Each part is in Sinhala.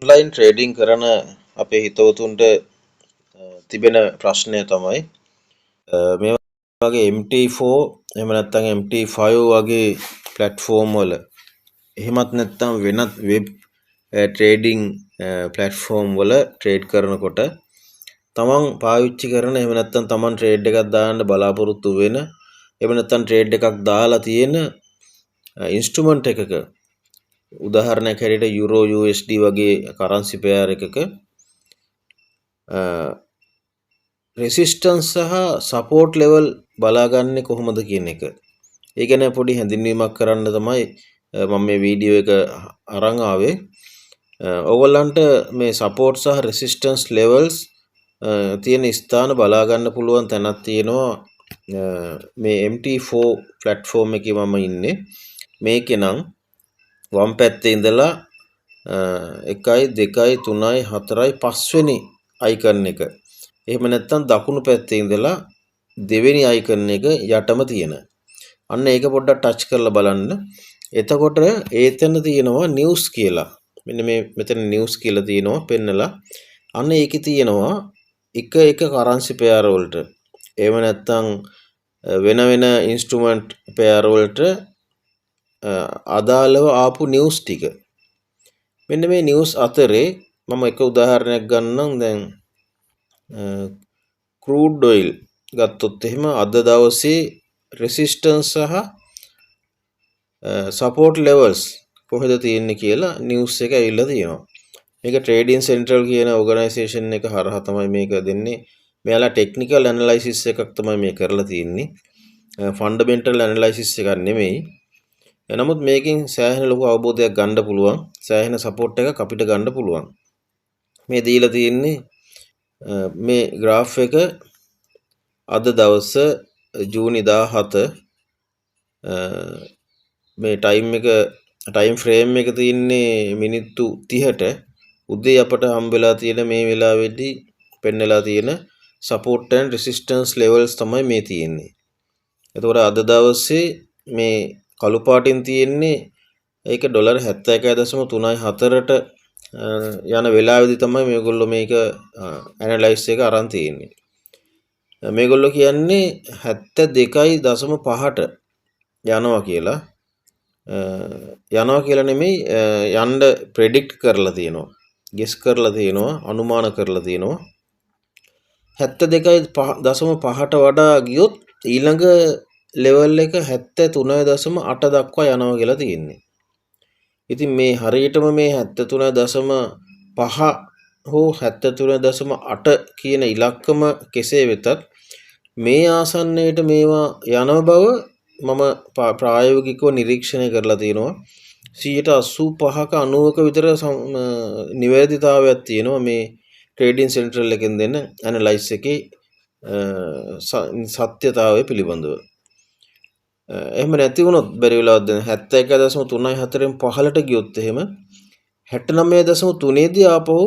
ඔෆ්ලයින් ට්‍රේඩින් කරන අපේ හිතවතුන්ට තිබෙන ප්‍රශ්නය තමයි මේ වගේ MT4 එහෙම නැත්නම් MT5 වගේ ප්ලැට්ෆෝම් වල එහෙමත් නැත්නම් වෙනත් වෙබ් ට්‍රේඩින් ප්ලැට්ෆෝම් වල ට්‍රේඩ් කරනකොට තමන් පාවිච්චි කරන එහෙම නැත්නම් තමන් ට්‍රේඩ් එකක් දාන්න බලාපොරොත්තු වෙන එහෙම නැත්නම් ට්‍රේඩ් එකක් දාලා තියෙන ඉන්ස්ට්‍රුමන්ට් එකක උදාහරණයක් හැටියට යුරෝ USD වගේ කරන්සි පෙයාර් එකක රෙසිස්ටන්ස් සහ සපෝට් ලෙවල් බලාගන්නේ කොහොමද කියන එක. ඒ ගැන පොඩි හැඳින්වීමක් කරන්න තමයි මම මේ වීඩියෝ එක අරන් ආවේ. ඕගොල්ලන්ට මේ සපෝට් සහ රෙසිස්ටන්ස් ලෙවල්ස් තියෙන ස්ථාන බලා ගන්න පුළුවන් තැනක් තියෙනවා. මේ MT4 platform එකේ මම ඉන්නේ. මේකේ නම් වම් පැත්තේ ඉඳලා 1 2 3 4 5 වෙනි අයිකන් එක. එහෙම නැත්නම් දකුණු පැත්තේ ඉඳලා දෙවෙනි අයිකන් එක යටම තියෙන. අන්න ඒක පොඩ්ඩක් ටච් කරලා බලන්න. එතකොට ඒතන තියෙනවා නිවුස් කියලා. මෙන්න මේ මෙතන නිවුස් කියලා තියෙනවා පෙන්නලා. අන්න ඒකේ තියෙනවා එක කරන්සි පෙයාර් වලට. එහෙම නැත්නම් වෙන ඉන්ස්ට්‍රුමන්ට් පෙයාර් වලට අදාළව ආපු නිවුස් ටික. මෙන්න මේ නිවුස් අතරේ මම එක උදාහරණයක් ගන්නම්. දැන් ක්‍රූඩ් ඔයිල් ගත්තොත් එහෙම අද දවසේ රෙසිස්ටන්ස් සහ සපෝට් ලෙවල්ස් කොහෙද තියෙන්නේ කියලා නිවුස් එක ඇවිල්ලා තියෙනවා. මේක ට්‍රේඩින් සෙන්ට්‍රල් කියන ඕගනයිසේෂන් එක හරහා තමයි මේක දෙන්නේ. මෙයාලා ටෙක්නිකල් ඇනලයිසිස් එකක් තමයි මේ කරලා තියෙන්නේ. ෆන්ඩමෙන්ටල් ඇනලයිසිස් එකක් නෙමෙයි. නමුත් මේකෙන් සෑහෙන ලොකු අවබෝධයක් ගන්න පුළුවන්. සෑහෙන සපෝට් එකක් අපිට ගන්න පුළුවන්. මේ දීලා තියෙන්නේ මේ graph එක අද දවස ජූනි 17 මේ ටයිම් ෆ්‍රේම් එක තියෙන්නේ මිනිත්තු 30ට උදේ අපට හම්බෙලා තියෙන මේ වෙලාවේදී පෙන්නලා තියෙන support and resistance levels තමයි මේ තියෙන්නේ. එතකොට අද දවසේ මේ කළු පාටින් තියෙන්නේ ඒක ඩොලර් 71.34ට යන වෙලාවේදී තමයි මේගොල්ලෝ මේක ඇනලයිස් එක අරන් තියෙන්නේ. මේගොල්ලෝ කියන්නේ 72.5ට යනවා කියලා. යනවා කියලා නෙමෙයි යන්න ප්‍රෙඩික්ට් කරලා තියෙනවා. ගෙස් කරලා තියෙනවා, අනුමාන කරලා තියෙනවා. 72.5ට වඩා ගියොත් ඊළඟ ලෙවල් එක 73.8 දක්වා යනවා කියලා තියෙන්නේ. ඉතින් මේ හරියටම මේ 73.5 හෝ 73.8 කියන ඉලක්කම කෙසේ වෙතත් මේ ආසන්නයට මේවා යන බව මම ප්‍රායෝගිකව නිරීක්ෂණය කරලා තියෙනවා. 85ක 90ක විතර නිවැරදිතාවයක් තියෙනවා මේ ට්‍රේඩින් සෙන්ට්‍රල් එකෙන් දෙන ඇනලයිස් එකේ සත්‍යතාවය පිළිබඳව. එහෙම නැති වුණොත් බැරි වෙලාවත් දැන් 71.34න් 15ට ගියොත් එහෙම 69.3 දී ආපහු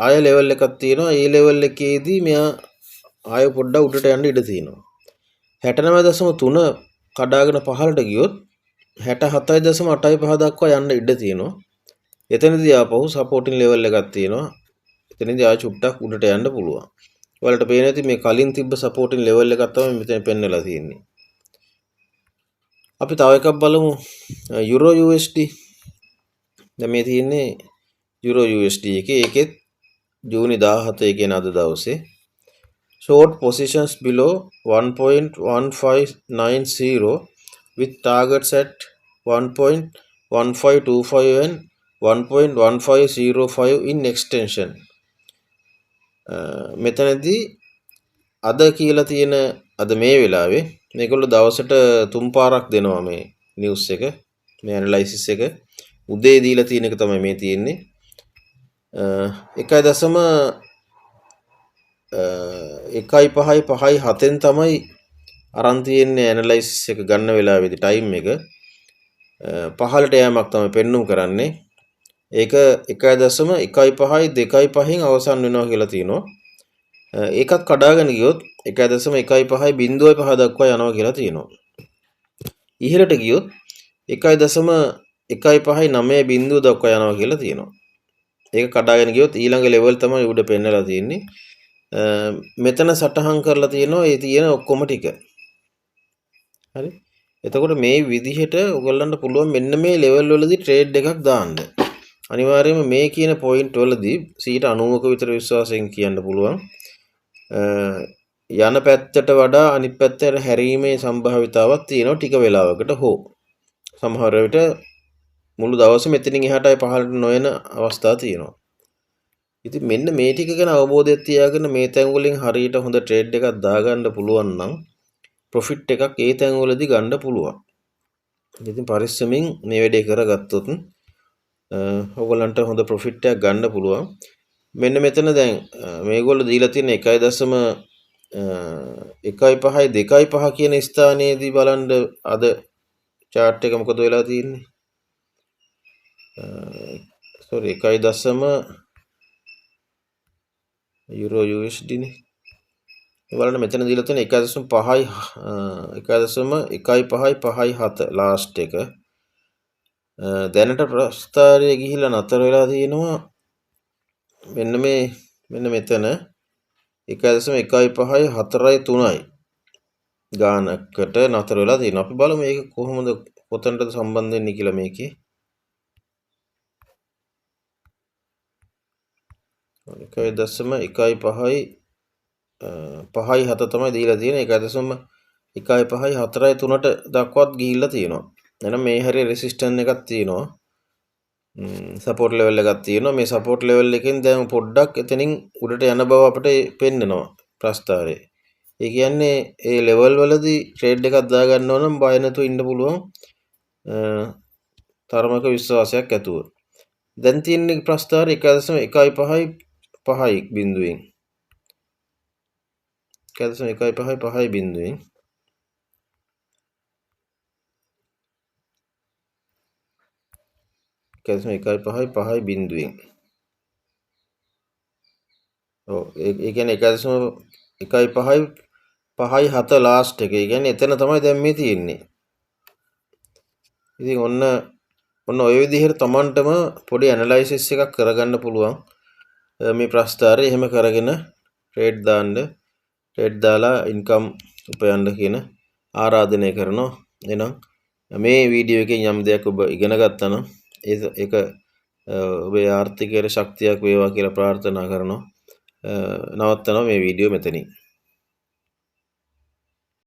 ආය ලෙවල් එකක් තියෙනවා. ඒ ලෙවල් එකේදී මෙයා ආය පොඩ්ඩක් උඩට යන්න ඉඩ තියෙනවා. 69.3 කඩාගෙන 15ට ගියොත් 67.85 දක්වා යන්න ඉඩ තියෙනවා. එතනදී ආපහු සපෝටින් ලෙවල් එකක් තියෙනවා. එතනදී ආය චුට්ටක් උඩට යන්න පුළුවන්. ඔයාලට පේන ඇති මේ කලින් තිබ්බ සපෝටින් ලෙවල් එකක් තමයි මෙතන පෙන්නලා තියෙන්නේ. අපි තව එකක් බලමු යුරෝ USD. දැන් මේ තියෙන්නේ යුරෝ USD එකේ ඒකෙත් ජූනි 17 කියන අද දවසේ short positions below 1.1590 with targets at 1.1525 and 1.1505 in extension. මෙතනදී අද කියලා තියෙන අද මේ වෙලාවේ මේගොල්ලෝ දවසට 3 පාරක් දෙනවා මේ නිවුස් එක, මේ ඇනලයිසිස් එක. උදේ දීලා තියෙන එක තමයි මේ තියෙන්නේ. 1.155.7න් තමයි අරන් තියෙන්නේ ඇනලයිසිස් එක ගන්න වෙලාවේදී ටයිම් එක 15ට යෑමක් තමයි පෙන්නුම් කරන්නේ. ඒක 1.152.5න් අවසන් වෙනවා කියලා තියෙනවා. ඒකත් කඩාගෙන ගියොත් 1.155 දක්වා යනවා කියලා තියෙනවා. ඉහළට ගියොත් 1. 1.5 දක්වා යනවා කියලා තියෙනවා. ඒක කඩාගෙන ගියොත් ඊළඟ ලෙවල් තමයි උඩ පෙන්නලා තියෙන්නේ. මෙතන සටහන් කරලා තියෙනවා ඒ තියෙන ඔක්කොම ටික. හරි. එතකොට මේ විදිහට ඔයගොල්ලන්ට පුළුවන් මෙන්න මේ ලෙවල් වලදී ට්‍රේඩ් එකක් දාන්න. අනිවාර්යයෙන්ම මේ කියන පොයින්ට් වලදී 90ක විතර විශ්වාසයෙන් කියන්න පුළුවන්. යන පැත්තට වඩා අනිත් පැත්තට හැරීමේ සම්භාවිතාවක් තියෙනවා ටික වෙලාවකට හෝ. සමහර විට මුළු දවසම මෙතනින් එහාටයි පහළට නොයන අවස්ථා තියෙනවා. ඉතින් මෙන්න මේ ටික ගැන අවබෝධයක් තියාගෙන මේ තැන් වලින් හරියට හොඳ ට්‍රේඩ් එකක් දාගන්න පුළුවන් නම් ප්‍රොෆිට් එකක් ඒ තැන් වලදී ගන්න පුළුවන්. ඉතින් පරිස්සමින් මේ වැඩේ කරගත්තොත් ඔයගොල්ලන්ට හොඳ ප්‍රොෆිට් එකක් ගන්න පුළුවන්. මෙන්න මෙතන දැන් මේගොල්ලෝ දීලා තියෙන 1.5 2.5 කියන ස්ථානයේදී බලන්න අද chart එක මොකද වෙලා තියෙන්නේ? sorry 1. euro USD නේ. බලන්න මෙතන දීලා තියෙන 1.5 ලාස්ට් එක. දැනට ප්‍රස්ථාරයේ ගිහිල්ලා නතර වෙලා තියෙනවා. මෙන්න මෙතන 1.153 ගානකට නතර වෙලා තියෙනවා. අපි බලමු මේක කොහොමද කොතනටද සම්බන්ධ වෙන්නේ කියලා මේකේ. 1.157 තමයි දීලා තියෙන්නේ. 1.153ට දක්වත් ගිහිල්ලා තියෙනවා. එහෙනම් මේ හැරේ රෙසිස්ටන්ස් එකක් තියෙනවා. සපෝට් ලෙවල් එකක් තියෙනවා. මේ සපෝට් ලෙවල් එකෙන් දැන් පොඩ්ඩක් එතනින් උඩට යන බව අපිට පෙන්නනවා ප්‍රස්ථාරයේ. ඒ කියන්නේ ඒ ලෙවල් වලදී ට්‍රේඩ් එකක් දාගන්න ඕන නම් බය නැතුව ඉන්න පුළුවන්. තරමක විශ්වාසයක් ඇතුව. දැන් තියෙන්නේ ප්‍රස්ථාරය 1.155 බිඳුවෙන්. 1.155 බිඳුවෙන්. ඔව් ඒ කියන්නේ 1.157 ලාස්ට් එක. ඒ කියන්නේ එතන තමයි දැන් මේ තියෙන්නේ. ඉතින් ඔන්න ඔය විදිහට Tamanටම පොඩි ඇනලයිසිස් එකක් කරගන්න පුළුවන්. මේ ප්‍රස්ථාරය එහෙම කරගෙන ට්‍රේඩ් දාලා ඉන්කම් උපයන්න කියන ආරාධනය කරනවා. එහෙනම් මේ වීඩියෝ එකෙන් යම් දෙයක් ඔබ ඉගෙන ගත්තා නම් ඒක ඔබේ ආර්ථිකයට ශක්තියක් වේවා කියලා ප්‍රාර්ථනා කරනවා. නවත්තනවා මේ වීඩියෝ මෙතනින්.